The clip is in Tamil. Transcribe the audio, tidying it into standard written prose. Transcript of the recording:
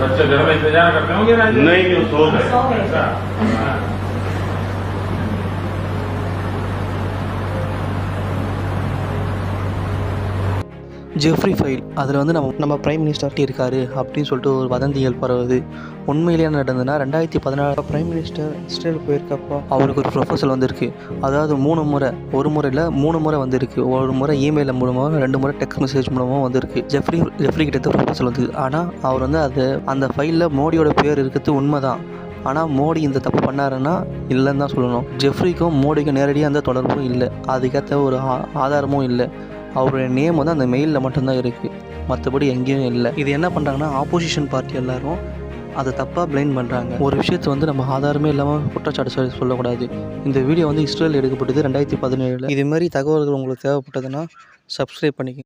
बच्चे घर में इंतजार करते होंगे ना? नहीं, सो गए। ஜெஃப்ரி ஃபைல் அதில் வந்து நம்ம பிரைம் மினிஸ்டர்கிட்ட இருக்கார் அப்படின்னு சொல்லிட்டு ஒரு வதந்திகள் பரவுது. உண்மையிலேயே நடந்ததுன்னா 2016 பிரைம் மினிஸ்டர் இஸ்ரேல் போயிருக்கப்போ அவருக்கு ஒரு ப்ரொஃபஸல் வந்திருக்கு. அதாவது 3 முறை, ஒரு முறை இல்லை 3 முறை வந்திருக்கு. ஒரு முறை இமெயில் மூலமாக, 2 முறை டெக்ஸ்ட் மெசேஜ் மூலமாக வந்திருக்கு. ஜெஃப்ரி கிட்ட ப்ரொஃபஸல் வந்தது. ஆனால் அவர் வந்து அந்த ஃபைலில் மோடியோட பேர் இருக்கிறது உண்மை தான். ஆனால் மோடி இந்த தப்பு பண்ணாருன்னா இல்லைன்னு தான் சொல்லணும். ஜெஃப்ரிக்கும் மோடிக்கும் நேரடியாக அந்த தொடர்பும் இல்லை, அதுக்கேற்ற ஒரு ஆதாரமும் இல்லை. அவருடைய நேம் வந்து அந்த மெயிலில் மட்டும்தான் இருக்குது, மற்றபடி எங்கேயும் இல்லை. இது என்ன பண்ணுறாங்கன்னா, ஆப்போசிஷன் பார்ட்டி எல்லாரும் அதை தப்பாக பிளைம் பண்ணுறாங்க. ஒரு விஷயத்தை வந்து நம்ம ஆதாரமே இல்லாமல் குற்றச்சாட்டு சொல்லக்கூடாது. இந்த வீடியோ வந்து இஸ்ரேல் எடுக்கப்பட்டது 2017. இதுமாதிரி தகவல்கள் உங்களுக்கு தேவைப்பட்டதுன்னா சப்ஸ்கிரைப் பண்ணிக்கோங்க.